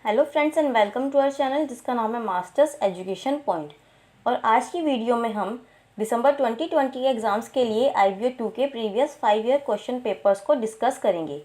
Hello friends and welcome to our channel जिसका नाम है मास्टर्स एजुकेशन पॉइंट। और आज की वीडियो में हम दिसंबर 2020 के एग्ज़ाम्स के लिए IBO 2 के प्रीवियस 5 ईयर क्वेश्चन पेपर्स को डिस्कस करेंगे,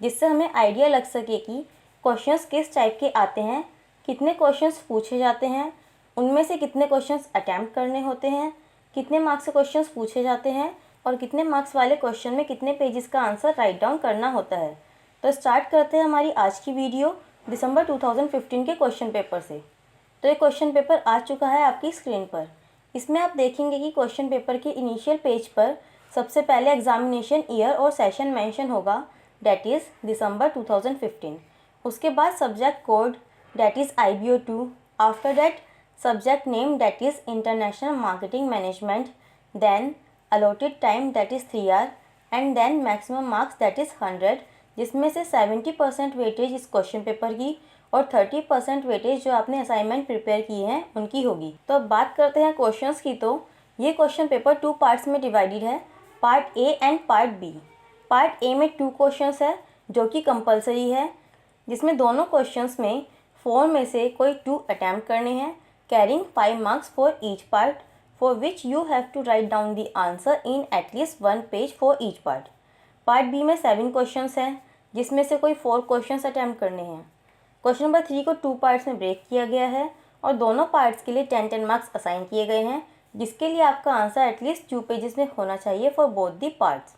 जिससे हमें आइडिया लग सके कि क्वेश्चंस किस टाइप के आते हैं, कितने क्वेश्चंस पूछे जाते हैं, उनमें से कितने क्वेश्चंस अटैम्प्ट करने होते हैं, कितने मार्क्स से क्वेश्चंस पूछे जाते हैं और कितने मार्क्स वाले क्वेश्चन में कितने पेजेस का आंसर राइट डाउन करना होता है। तो स्टार्ट करते हैं हमारी आज की वीडियो दिसंबर 2015 के क्वेश्चन पेपर से। तो ये क्वेश्चन पेपर आ चुका है आपकी स्क्रीन पर। इसमें आप देखेंगे कि क्वेश्चन पेपर के इनिशियल पेज पर सबसे पहले एग्जामिनेशन ईयर और सेशन मेंशन होगा, दैट इज़ दिसंबर 2015। उसके बाद subject code that is IBO 2। After that subject name that is international marketing management, then allotted time that is 3 hour and then maximum marks that is 100, जिसमें से 70% weightage इस question paper की और 30% weightage जो आपने assignment prepare किए हैं उनकी होगी। तो अब बात करते हैं क्वेश्चंस की। तो ये क्वेश्चन पेपर 2 पार्ट्स में डिवाइडेड है, part A and part B. Part A में 2 क्वेश्चंस है जो कि कंपलसरी है, जिसमें दोनों क्वेश्चंस में 4 में से कोई 2 अटैम्प्ट करने हैं, carrying 5 marks for each part, for which you have to write down the answer in at least 1 page for each part. Part B में 7 क्वेश्चंस हैं, जिसमें से कोई 4 क्वेश्चंस अटैम्प्ट करने हैं। क्वेश्चन नंबर 3 को 2 पार्ट्स में ब्रेक किया गया है और दोनों पार्ट्स के लिए 10-10 मार्क्स असाइन किए गए हैं, जिसके लिए आपका आंसर एटलीस्ट 2 पेजेस में होना चाहिए for both the parts.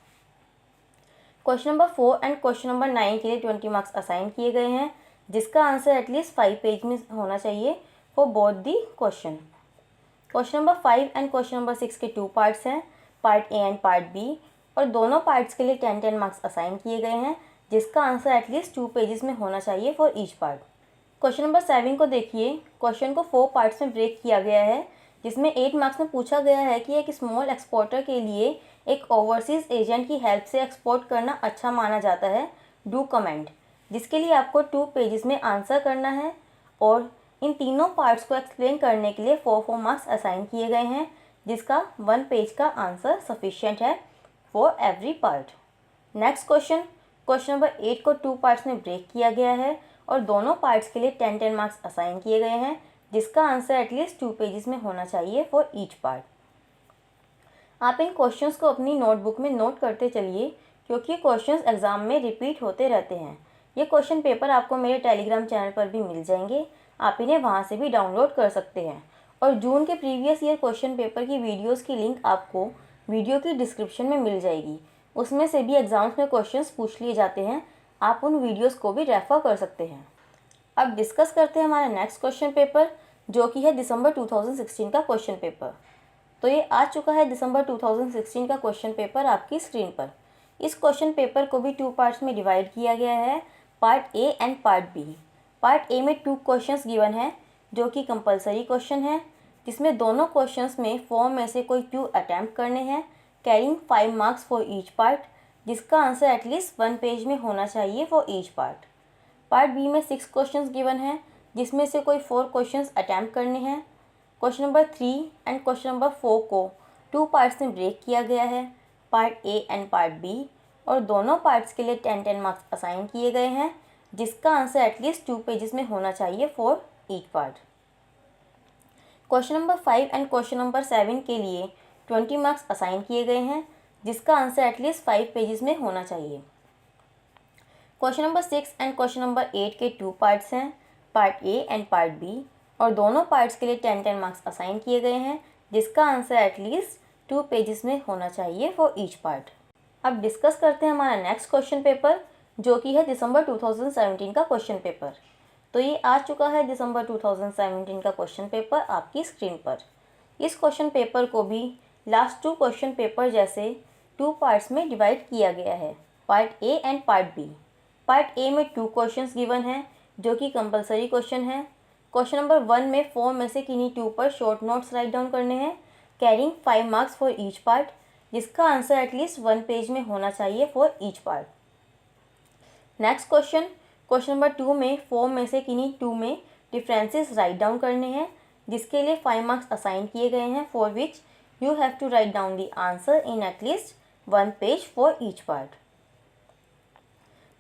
Question number 4 and question number 9 के लिए 20 मार्क्स असाइन किए गए हैं, जिसका आंसर एटलीस्ट 5 पेज में होना चाहिए for both the question. Question number 5 and question number 6 के 2 पार्ट्स हैं, part A and part B, और दोनों पार्ट्स के लिए 10-10 मार्क्स असाइन किए गए हैं, जिसका आंसर एटलीस्ट 2 पेजेस में होना चाहिए for each part. Question number 7 को देखिए। क्वेश्चन को 4 पार्ट्स में ब्रेक किया गया है, जिसमें 8 मार्क्स में पूछा गया है कि एक स्मॉल एक्सपोर्टर के लिए एक ओवरसीज एजेंट की हेल्प से एक्सपोर्ट करना अच्छा माना जाता है, डू कमेंट, जिसके लिए आपको 2 पेजेस में आंसर करना है। और इन तीनों पार्ट्स को एक्सप्लेन करने के लिए 4 मार्क्स असाइन किए गए हैं, जिसका 1 पेज का आंसर सफिशिएंट है for every part. Next question number 8 को 2 पार्ट्स में ब्रेक किया गया है और दोनों पार्ट्स के लिए 10-10 मार्क्स असाइन किए गए हैं, जिसका आंसर एटलीस्ट 2 पेजेस में होना चाहिए फॉर ईच पार्ट। आप इन क्वेश्चंस को अपनी नोटबुक में नोट करते चलिए, क्योंकि ये क्वेश्चंस एग्जाम में रिपीट होते रहते हैं। ये क्वेश्चन पेपर आपको मेरे टेलीग्राम चैनल पर भी मिल जाएंगे, आप इन्हें वहाँ से भी डाउनलोड कर सकते हैं। और जून के प्रीवियस ईयर क्वेश्चन पेपर की वीडियोज़ की लिंक आपको वीडियो की डिस्क्रिप्शन में मिल जाएगी। उसमें से भी एग्जाम्स में क्वेश्चंस पूछ लिए जाते हैं, आप उन वीडियोस को भी रेफर कर सकते हैं। अब डिस्कस करते हैं हमारा नेक्स्ट क्वेश्चन पेपर, जो कि है दिसंबर 2016 का क्वेश्चन पेपर। तो ये आ चुका है दिसंबर 2016 का क्वेश्चन पेपर आपकी स्क्रीन पर। इस क्वेश्चन पेपर को भी 2 पार्ट्स में डिवाइड किया गया है, part A and part B. Part A में 2 क्वेश्चंस गिवन है जो कि कंपलसरी क्वेश्चन है, जिसमें दोनों क्वेश्चंस में 4 में से कोई 2 अटैम्प्ट करने हैं, carrying 5 marks for each part, जिसका आंसर एटलीस्ट 1 पेज में होना चाहिए for each part. Part B में 6 क्वेश्चंस गिवन है, जिसमें से कोई 4 क्वेश्चंस अटैम्प्ट करने हैं। Question number 3 and question number 4 को 2 पार्ट्स में ब्रेक किया गया है, part A and part B, और दोनों पार्ट्स के लिए 10-10 मार्क्स असाइन किए गए हैं, जिसका आंसर एटलीस्ट 2 पेजेस में होना चाहिए for each part. Question number 5 and question number 7 के लिए 20 मार्क्स असाइन किए गए हैं, जिसका आंसर एटलीस्ट 5 पेजेस में होना चाहिए। Question number 6 and question number 8 के 2 पार्ट्स हैं, part A and part B, और दोनों पार्ट्स के लिए 10-10 मार्क्स असाइन किए गए हैं, जिसका आंसर एटलीस्ट 2 पेजेस में होना चाहिए फॉर ईच पार्ट। अब डिस्कस करते हैं हमारा नेक्स्ट क्वेश्चन पेपर, जो कि है दिसंबर 2017 का क्वेश्चन पेपर। तो ये आ चुका है दिसंबर 2017 का क्वेश्चन पेपर आपकी स्क्रीन पर। इस क्वेश्चन पेपर को भी लास्ट 2 क्वेश्चन पेपर जैसे 2 पार्ट्स में डिवाइड किया गया है, part A and part B. Part A में 2 क्वेश्चंस गिवन हैं जो कि कंपलसरी क्वेश्चन है। क्वेश्चन नंबर 1 में 4 में से किन्हीं 2 पर शॉर्ट नोट्स राइट डाउन करने हैं, carrying 5 marks for each part, जिसका आंसर एटलीस्ट 1 पेज में होना चाहिए for each part. Next question number 2 में 4 में से किन्हीं 2 में डिफरेंसेस राइट डाउन करने हैं, जिसके लिए 5 मार्क्स असाइन किए गए हैं, for which you have to write down the answer in at least 1 page for each part.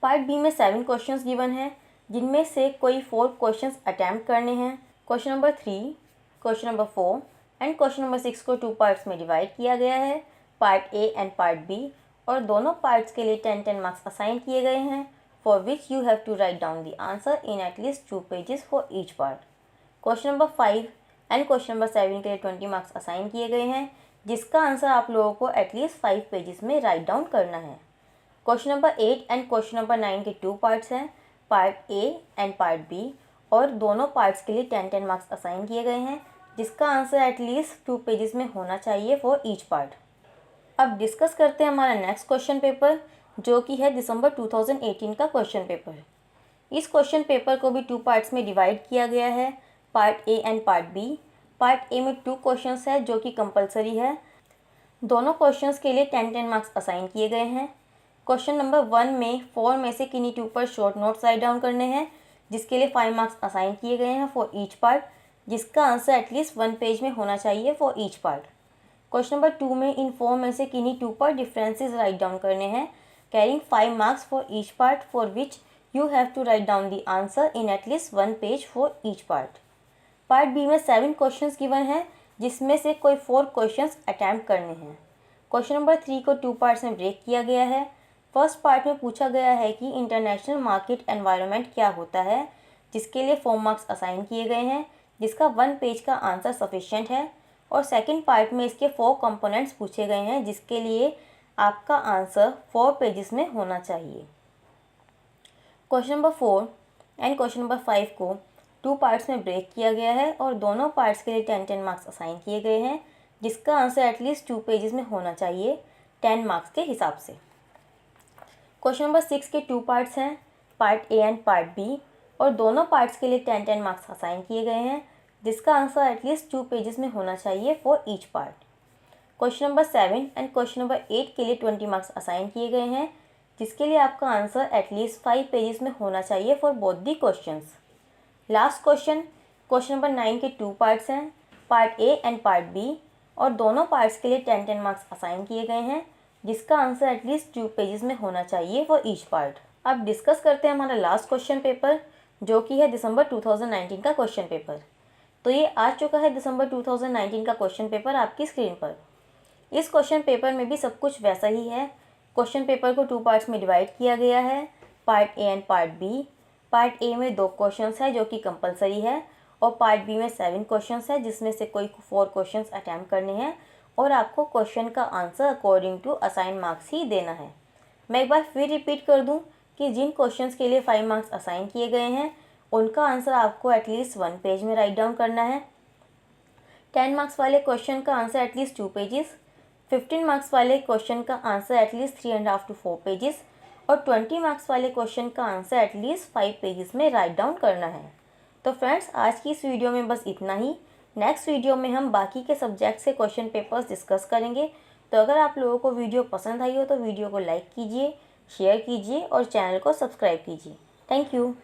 Part B में 7 क्वेश्चंस गिवन हैं, जिनमें से कोई 4 क्वेश्चंस अटैम्प्ट करने हैं। Question number 3, question number 4 and question number 6 को 2 पार्ट्स में डिवाइड किया गया है, part A and part B, और दोनों पार्ट्स के लिए 10-10 मार्क्स असाइन किए गए हैं, for which you have to write down the answer in at least 2 pages for each part. Question number 5 and question number 7 के लिए 20 मार्क्स असाइन किए गए हैं, जिसका आंसर आप लोगों को एटलीस्ट 5 पेजेस में राइट डाउन करना है। Question number 8 and question number 9 के 2 पार्ट्स हैं, part A and part B, और दोनों पार्ट्स के लिए 10-10 मार्क्स असाइन किए गए हैं, जिसका आंसर एटलीस्ट 2 पेजेस में होना चाहिए फॉर ईच पार्ट। अब डिस्कस करते हैं हमारा नेक्स्ट क्वेश्चन पेपर, जो कि है दिसंबर 2018 का क्वेश्चन पेपर। इस क्वेश्चन पेपर को भी 2 पार्ट्स में डिवाइड किया गया है, part A and part B. Part A में 2 क्वेश्चंस है जो कि कंपलसरी है। दोनों क्वेश्चंस के लिए 10-10 मार्क्स असाइन किए गए हैं। क्वेश्चन नंबर 1 में 4 में से किन्हीं 2 पर शॉर्ट नोट्स राइट डाउन करने हैं, जिसके लिए 5 मार्क्स असाइन किए गए हैं फॉर ईच पार्ट, जिसका आंसर एटलीस्ट 1 पेज में होना चाहिए for each part. Question number 2 में इन 4 में से किन्हीं 2 पर डिफरेंसेस राइट डाउन करने हैं, carrying 5 marks for each part, for which you have to write down the answer in at least 1 page for each part. Part B में 7 क्वेश्चंस गिवन हैं, जिसमें से कोई 4 क्वेश्चंस अटैम्प्ट करने हैं। क्वेश्चन नंबर 3 को 2 पार्ट्स में ब्रेक किया गया है। फर्स्ट पार्ट में पूछा गया है कि इंटरनेशनल मार्केट एनवायरनमेंट क्या होता है, जिसके लिए 4 मार्क्स असाइन किए गए हैं, जिसका 1 पेज का आंसर सफिशिएंट है। और सेकंड पार्ट में इसके 4 कंपोनेंट्स पूछे गए हैं, जिसके लिए आपका आंसर 4 पेजेस में होना चाहिए। Question number 4 and question number 5 को 2 पार्ट्स में ब्रेक किया गया है और दोनों पार्ट्स के लिए 10-10 मार्क्स असाइन किए गए हैं, जिसका आंसर एटलीस्ट 2 पेजेस में होना चाहिए 10 मार्क्स के हिसाब से। क्वेश्चन नंबर 6 के 2 पार्ट्स हैं, part A and part B, और दोनों पार्ट्स के लिए 10-10 मार्क्स असाइन किए गए हैं, जिसका आंसर एटलीस्ट 2 पेजेस में होना चाहिए for each part. Question number 7 and question number 8 के लिए 20 मार्क्स असाइन किए गए हैं, जिसके लिए आपका आंसर एटलीस्ट 5 पेजेस में होना चाहिए for both the questions. Last question number 9 के 2 पार्ट्स हैं, part A and part B, और दोनों पार्ट्स के लिए 10-10 मार्क्स असाइन किए गए हैं, जिसका आंसर एटलीस्ट 2 पेजेस में होना चाहिए फॉर ईच पार्ट। अब डिस्कस करते हैं हमारा लास्ट क्वेश्चन पेपर, जो कि है दिसंबर 2019 का क्वेश्चन पेपर। तो ये आ चुका है दिसंबर 2019 का क्वेश्चन पेपर आपकी स्क्रीन पर। इस क्वेश्चन पेपर में भी सब कुछ वैसा ही है। क्वेश्चन पेपर को 2 पार्ट्स में डिवाइड किया गया है, part A and part B. Part A में 2 क्वेश्चंस है जो कि कंपलसरी है, और पार्ट बी में 7 क्वेश्चंस है, जिसमें से कोई 4 क्वेश्चंस अटैम्प्ट करने हैं, और आपको क्वेश्चन का answer according to assign marks ही देना है। मैं एक बार फिर रिपीट कर दूं कि जिन क्वेश्चंस के लिए 5 मार्क्स असाइन किए गए हैं, उनका आंसर आपको एटलीस्ट 1 पेज में राइट डाउन करना है। 10 मार्क्स वाले क्वेश्चन का आंसर एटलीस्ट 2 पेजेस, 15 मार्क्स वाले क्वेश्चन का आंसर एटलीस्ट 3.5 to 4 पेजेस, और 20 मार्क्स वाले क्वेश्चन का आंसर एटलीस्ट 5 पेजेस में राइट डाउन करना है। तो फ्रेंड्स, आज की इस वीडियो में बस इतना ही। नेक्स्ट वीडियो में हम बाकी के सब्जेक्ट से क्वेश्चन पेपर्स डिस्कस करेंगे। तो अगर आप लोगों को वीडियो पसंद आई हो तो वीडियो को लाइक कीजिए, शेयर कीजिए और चैनल को सब्सक्राइब कीजिए। Thank you.